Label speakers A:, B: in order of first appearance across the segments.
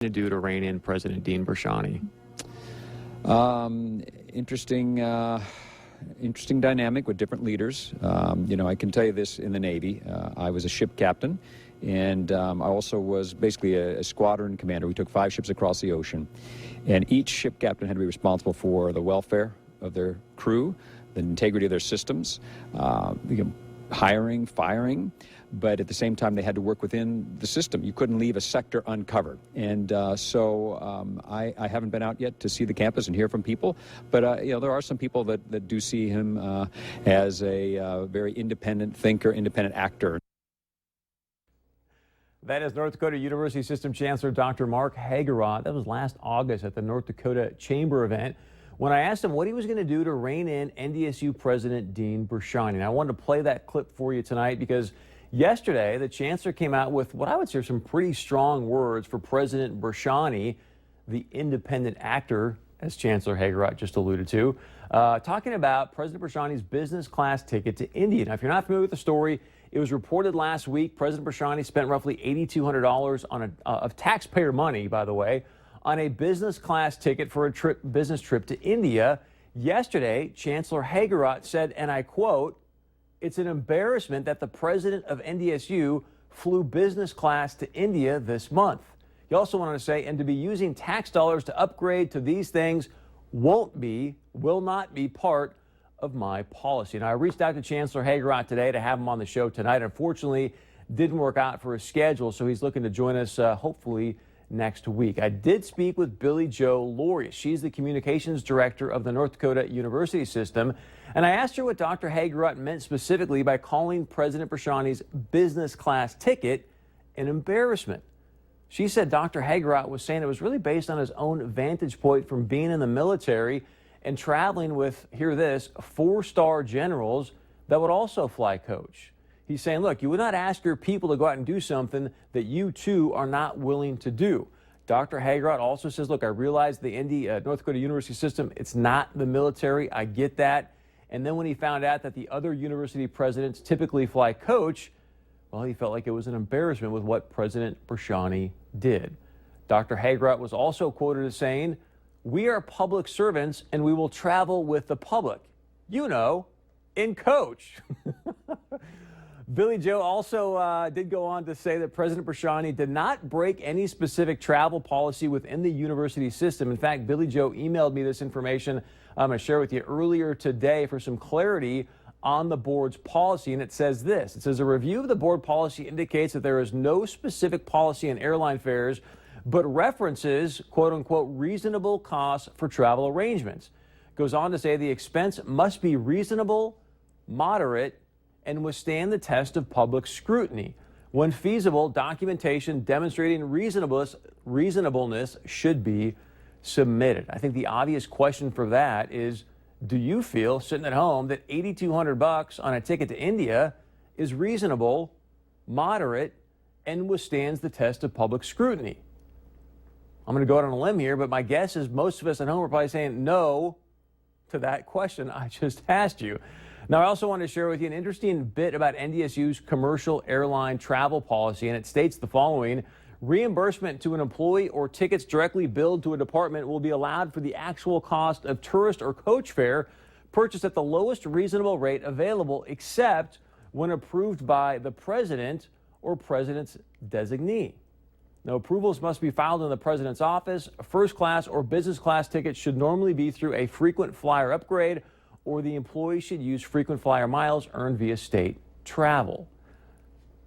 A: to do to rein in President Dean Bresciani?
B: Interesting dynamic with different leaders. I can tell you this in the Navy. I was a ship captain, and I also was basically a squadron commander. We took 5 ships across the ocean, and each ship captain had to be responsible for the welfare of their crew, the integrity of their systems, hiring, firing, but at the same time they had to work within the system. You couldn't leave a sector uncovered. And I haven't been out yet to see the campus and hear from people, but there are some people that do see him as a very independent thinker, independent actor.
C: That is North Dakota University System Chancellor Dr. Mark Hagerott. That was last August at the North Dakota Chamber event when I asked him what he was going to do to rein in NDSU President Dean Bresciani. And I wanted to play that clip for you tonight because yesterday the chancellor came out with what I would say are some pretty strong words for President Bresciani, the independent actor, as Chancellor Hagerott just alluded to, talking about President Bresciani's business class ticket to India. Now, if you're not familiar with the story, it was reported last week President Bresciani spent roughly $8,200 on of taxpayer money, by the way, on a business class ticket for a business trip to India. Yesterday, Chancellor Hagerott said, and I quote, "It's an embarrassment that the president of NDSU flew business class to India this month." He also wanted to say, and to be using tax dollars to upgrade to these things will not be part of my policy. And I reached out to Chancellor Hagerott today to have him on the show tonight. Unfortunately, didn't work out for his schedule, so he's looking to join us hopefully next week. I did speak with Billy Jo Lauria. She's the communications director of the North Dakota University System, and I asked her what Dr. Hagerott meant specifically by calling President Bresciani's business class ticket an embarrassment. She said Dr. Hagerott was saying it was really based on his own vantage point from being in the military and traveling with, hear this, 4-star generals that would also fly coach. He's saying, look, you would not ask your people to go out and do something that you, too, are not willing to do. Dr. Hagerott also says, look, I realize the North Dakota University System, it's not the military. I get that. And then when he found out that the other university presidents typically fly coach, well, he felt like it was an embarrassment with what President Bresciani did. Dr. Hagerott was also quoted as saying, "We are public servants and we will travel with the public, in coach." Billy Jo also did go on to say that President Bresciani did not break any specific travel policy within the university system. In fact, Billy Jo emailed me this information I'm going to share with you earlier today for some clarity on the board's policy. And it says this. It says a review of the board policy indicates that there is no specific policy in airline fares, but references, quote unquote, reasonable costs for travel arrangements. Goes on to say the expense must be reasonable, moderate, and withstand the test of public scrutiny. When feasible, documentation demonstrating reasonableness should be submitted. I think the obvious question for that is, do you feel sitting at home that $8,200 on a ticket to India is reasonable, moderate, and withstands the test of public scrutiny? I'm going to go out on a limb here, but my guess is most of us at home are probably saying no to that question I just asked you. Now, I also want to share with you an interesting bit about NDSU's commercial airline travel policy, and it states the following. Reimbursement to an employee or tickets directly billed to a department will be allowed for the actual cost of tourist or coach fare purchased at the lowest reasonable rate available, except when approved by the president or president's designee. Now, approvals must be filed in the president's office. First class or business class tickets should normally be through a frequent flyer upgrade, or the employee should use frequent flyer miles earned via state travel.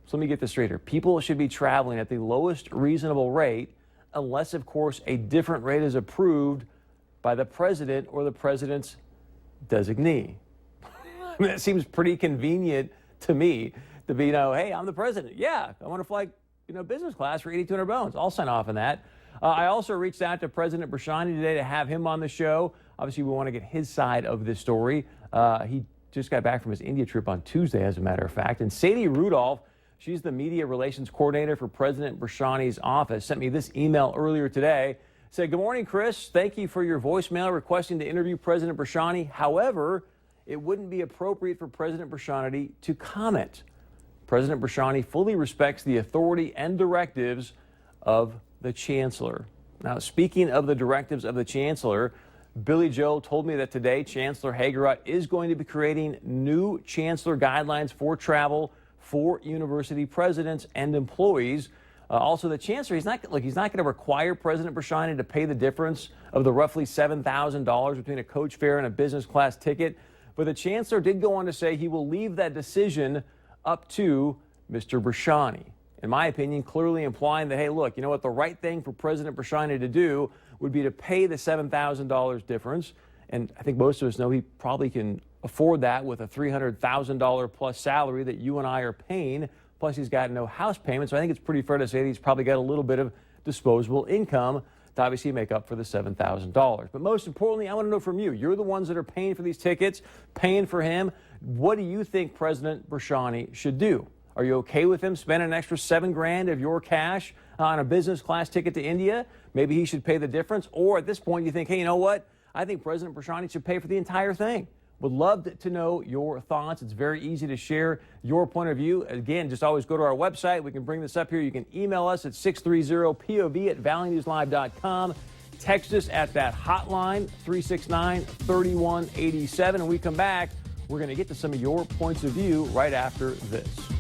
C: So let me get this straight here. People should be traveling at the lowest reasonable rate unless, of course, a different rate is approved by the president or the president's designee. I mean, that seems pretty convenient to me to be, hey, I'm the president. Yeah, I want to fly, business class for $8,200. I'll sign off on that. I also reached out to President Bresciani today to have him on the show. Obviously, we want to get his side of this story. He just got back from his India trip on Tuesday, as a matter of fact. And Sadie Rudolph, she's the media relations coordinator for President Bresciani's office, sent me this email earlier today. Said, good morning, Chris. Thank you for your voicemail requesting to interview President Bresciani. However, it wouldn't be appropriate for President Bresciani to comment. President Bresciani fully respects the authority and directives of the chancellor. Now, speaking of the directives of the chancellor, Billy Joe told me that today Chancellor Hagerott is going to be creating new chancellor guidelines for travel for university presidents and employees. Also, the chancellor, he's not going to require President Bresciani to pay the difference of the roughly $7,000 between a coach fare and a business class ticket. But the chancellor did go on to say he will leave that decision up to Mr. Bresciani. In my opinion, clearly implying that, hey, look, you know what, the right thing for President Bresciani to do would be to pay the $7,000 difference. And I think most of us know he probably can afford that with a $300,000 plus salary that you and I are paying. Plus, he's got no house payment. So I think it's pretty fair to say that he's probably got a little bit of disposable income to obviously make up for the $7,000. But most importantly, I want to know from you. You're the ones that are paying for these tickets, paying for him. What do you think President Bresciani should do? Are you okay with him spending an extra $7,000 of your cash on a business class ticket to India? Maybe he should pay the difference. Or at this point, you think, hey, you know what? I think President Bresciani should pay for the entire thing. Would love to know your thoughts. It's very easy to share your point of view. Again, just always go to our website. We can bring this up here. You can email us at 630POV@valleynews.com. Text us at that hotline, 369-3187. And we come back, we're going to get to some of your points of view right after this.